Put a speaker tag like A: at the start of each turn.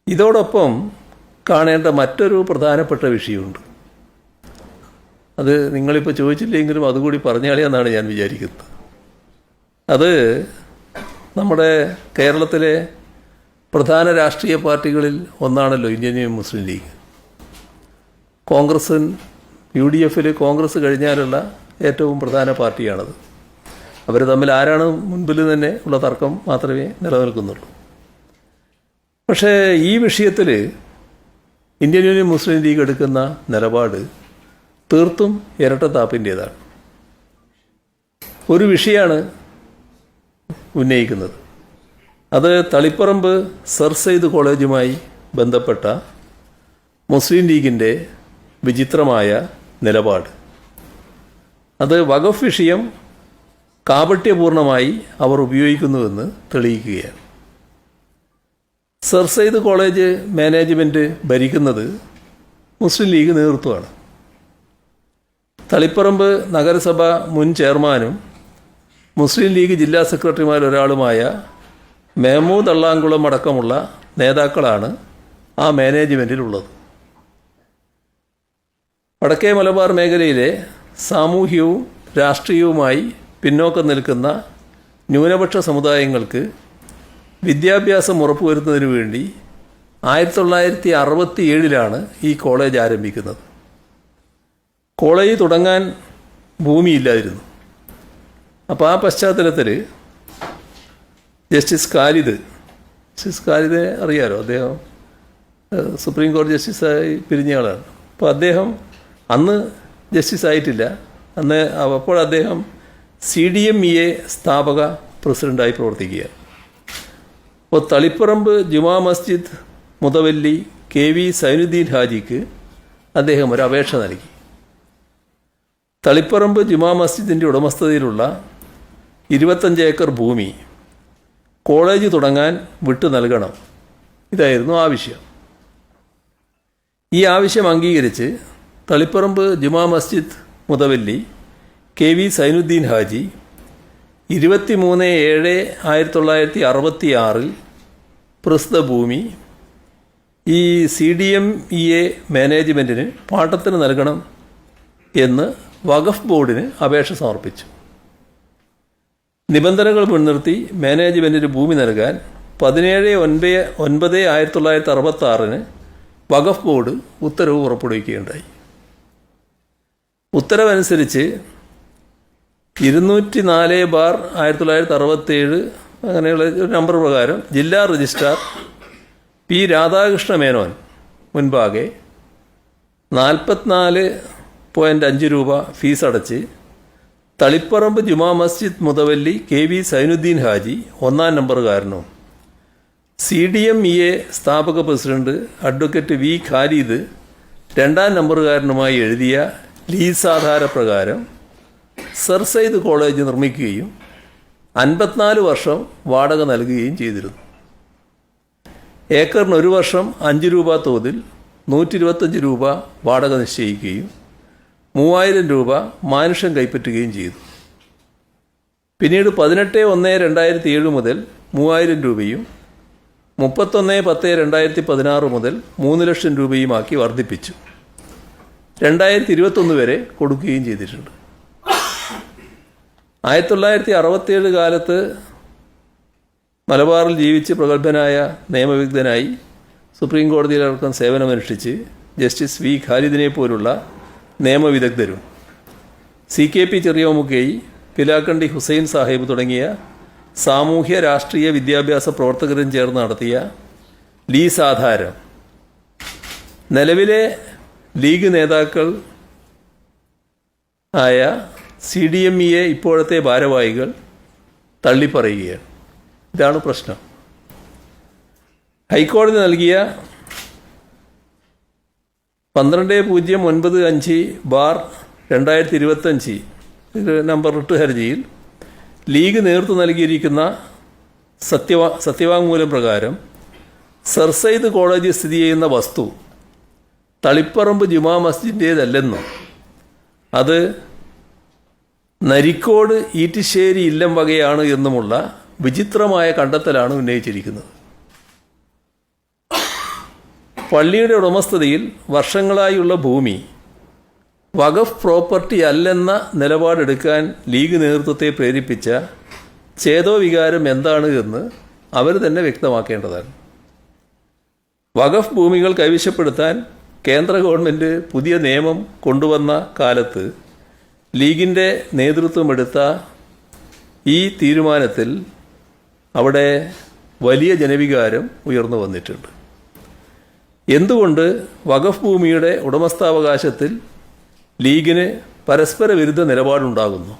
A: ഇതോടൊപ്പം കാണേണ്ട മറ്റൊരു പ്രധാനപ്പെട്ട വിഷയമുണ്ട്. അത് നിങ്ങളിപ്പോൾ ചോദിച്ചില്ലെങ്കിലും അതുകൂടി പറഞ്ഞാളിയെന്നാണ് ഞാൻ വിചാരിക്കുന്നത്. അത് നമ്മുടെ കേരളത്തിലെ പ്രധാന രാഷ്ട്രീയ പാർട്ടികളിൽ ഒന്നാണല്ലോ ഇന്ത്യൻ യൂണിയൻ മുസ്ലിം ലീഗ്. കോൺഗ്രസ് UDFൽ കോൺഗ്രസ് കഴിഞ്ഞാലുള്ള ഏറ്റവും പ്രധാന പാർട്ടിയാണത്. അവർ തമ്മിൽ ആരാണ് മുൻപിൽ തന്നെ ഉള്ള തർക്കം മാത്രമേ നിലനിൽക്കുന്നുള്ളൂ. പക്ഷേ ഈ വിഷയത്തിൽ ഇന്ത്യൻ യൂണിയൻ മുസ്ലിം ലീഗ് എടുക്കുന്ന നിലപാട് തീർത്തും ഇരട്ടത്താപ്പിൻ്റേതാണ്. ഒരു വിഷയമാണ് ഉന്നയിക്കുന്നത്. അത് തളിപ്പറമ്പ് സർ സെയ്ദ് കോളേജുമായി ബന്ധപ്പെട്ട മുസ്ലിം ലീഗിൻ്റെ വിചിത്രമായ നിലപാട്. അത് വഖഫ് വിഷയം കാപട്യപൂർണമായി അവർ ഉപയോഗിക്കുന്നുവെന്ന് തെളിയിക്കുകയാണ്. സർ സെയ്ദ് കോളേജ് മാനേജ്മെൻറ്റ് ഭരിക്കുന്നത് മുസ്ലിം ലീഗ് നേതൃത്വമാണ്. തളിപ്പറമ്പ് നഗരസഭ മുൻ ചെയർമാനും മുസ്ലിം ലീഗ് ജില്ലാ സെക്രട്ടറിമാരൊരാളുമായ മെഹമൂദ് അള്ളാങ്കുളം അടക്കമുള്ള നേതാക്കളാണ് ആ മാനേജ്മെൻറ്റിലുള്ളത്. വടക്കേ മലബാർ മേഖലയിലെ സാമൂഹ്യവും രാഷ്ട്രീയവുമായി പിന്നോക്കം നിൽക്കുന്ന ന്യൂനപക്ഷ സമുദായങ്ങൾക്ക് വിദ്യാഭ്യാസം ഉറപ്പുവരുത്തുന്നതിനു വേണ്ടി 1967 ഈ കോളേജ് ആരംഭിക്കുന്നത്. കോളേജ് തുടങ്ങാൻ ഭൂമിയില്ലായിരുന്നു. അപ്പോൾ ആ പശ്ചാത്തലത്തിൽ ജസ്റ്റിസ് ഖാലിദ് അറിയാലോ, അദ്ദേഹം സുപ്രീം കോടതി ജസ്റ്റിസായി പിരിഞ്ഞ ആളാണ്. അപ്പോൾ അദ്ദേഹം അന്ന് ജസ്റ്റിസ് ആയിട്ടില്ല. അപ്പോൾ അദ്ദേഹം CDMEA സ്ഥാപക പ്രസിഡൻ്റായി പ്രവർത്തിക്കുകയാണ്. അപ്പോൾ തളിപ്പറമ്പ് ജുമാ മസ്ജിദ് മുതവല്ലി KV സൈനുദ്ദീൻ ഹാജിക്ക് അദ്ദേഹം ഒരു അപേക്ഷ നൽകി. തളിപ്പറമ്പ് ജുമാ മസ്ജിദിൻ്റെ ഉടമസ്ഥതയിലുള്ള 25 ഏക്കർ ഭൂമി കോളേജ് തുടങ്ങാൻ വിട്ടു നൽകണം. ഇതായിരുന്നു ആവശ്യം. ഈ ആവശ്യം അംഗീകരിച്ച് തളിപ്പറമ്പ് ജുമാ മസ്ജിദ് മുതവല്ലി KV സൈനുദ്ദീൻ ഹാജി 23/7/1966 പ്രസ്തുത ഭൂമി ഈ CDMEA മാനേജ്മെൻറ്റിന് പാട്ടത്തിന് നൽകണം എന്ന് വഖഫ് ബോർഡിന് അപേക്ഷ സമർപ്പിച്ചു. നിബന്ധനകൾ മുൻനിർത്തി മാനേജ്മെൻറ്റിന് ഭൂമി നൽകാൻ 17/9/1966 വഖഫ് ബോർഡ് ഉത്തരവ് പുറപ്പെടുവിക്കുകയുണ്ടായി. ഉത്തരവനുസരിച്ച് 204/1967 അങ്ങനെയുള്ള ഒരു നമ്പർ പ്രകാരം ജില്ലാ രജിസ്ട്രാർ P. രാധാകൃഷ്ണ മേനോൻ മുൻപാകെ 44.5 രൂപ ഫീസ് അടച്ച് തളിപ്പറമ്പ് ജുമാ മസ്ജിദ് മുതവല്ലി KV സൈനുദ്ദീൻ ഹാജി 1-ാം നമ്പറുകാരനും CDMEA സ്ഥാപക പ്രസിഡന്റ് അഡ്വക്കേറ്റ് V. ഖാലിദ് 2-ാം നമ്പറുകാരനുമായി എഴുതിയ ലീസാധാര പ്രകാരം സർ സെയ്ദ് കോളേജ് നിർമ്മിക്കുകയും 54 വർഷം വാടക നൽകുകയും ചെയ്തിരുന്നു. ഏക്കറിന് 1 വർഷം 5 രൂപ തോതിൽ 125 രൂപ വാടക നിശ്ചയിക്കുകയും 3000 രൂപ മാനുഷം കൈപ്പറ്റുകയും ചെയ്തു. പിന്നീട് 18/1/2007 മുതൽ 3000 രൂപയും 31/10/2016 മുതൽ 3 ലക്ഷം രൂപയുമാക്കി വർദ്ധിപ്പിച്ചു. 2021 വരെ കൊടുക്കുകയും ചെയ്തിട്ടുണ്ട്. 1967 കാലത്ത് മലബാറിൽ ജീവിച്ച് പ്രഗത്ഭനായ നിയമവിദഗ്ധനായി സുപ്രീം കോടതിയിലടക്കം സേവനമനുഷ്ഠിച്ച് ജസ്റ്റിസ് V. ഖാലിദിനെ പോലുള്ള നിയമവിദഗ്ധരും CKP ചെറിയോമുക്കയി, പിലാക്കണ്ടി ഹുസൈൻ സാഹിബ് തുടങ്ങിയ സാമൂഹ്യ രാഷ്ട്രീയ വിദ്യാഭ്യാസ പ്രവർത്തകരും ചേർന്ന് നടത്തിയ ലീസ് ആധാരം നിലവിലെ ലീഗ് നേതാക്കൾ ആയ CDMEA ഇപ്പോഴത്തെ ഭാരവാഹികൾ തള്ളിപ്പറയുകയാണ്. ഇതാണ് പ്രശ്നം. ഹൈക്കോടതി നൽകിയ 12/095/2025 നമ്പർ റിട്ട് ഹർജിയിൽ ലീഗ് നേതൃത്വം നൽകിയിരിക്കുന്ന സത്യവാങ്മൂലം പ്രകാരം സർ സെയ്ദ് കോളേജ് സ്ഥിതി ചെയ്യുന്ന വസ്തു തളിപ്പറമ്പ് ജുമാ മസ്ജിദിൻ്റേതല്ലെന്നും അത് നരിക്കോട് ഈറ്റിശ്ശേരി ഇല്ലം വകയാണ് എന്നുമുള്ള വിചിത്രമായ കണ്ടെത്തലാണ് ഉന്നയിച്ചിരിക്കുന്നത്. പള്ളിയുടെ ഉടമസ്ഥതയിൽ വർഷങ്ങളായുള്ള ഭൂമി വഖഫ് പ്രോപ്പർട്ടി അല്ലെന്ന നിലപാടെടുക്കാൻ ലീഗ് നേതൃത്വത്തെ പ്രേരിപ്പിച്ച ചേതോവികാരം എന്താണ് എന്ന് അവർ തന്നെ വ്യക്തമാക്കേണ്ടതാണ്. വഖഫ് ഭൂമികൾ കൈവശപ്പെടുത്താൻ കേന്ദ്ര ഗവൺമെൻറ് പുതിയ നിയമം കൊണ്ടുവന്ന കാലത്ത് ലീഗിൻ്റെ നേതൃത്വമെടുത്ത ഈ തീരുമാനത്തിൽ അവിടെ വലിയ ജനവികാരം ഉയർന്നു വന്നിട്ടുണ്ട്. എന്തുകൊണ്ട് വഖഫ് ഭൂമിയുടെ ഉടമസ്ഥാവകാശത്തിൽ ലീഗിന് പരസ്പര വിരുദ്ധ നിലപാടുണ്ടാകുന്നു?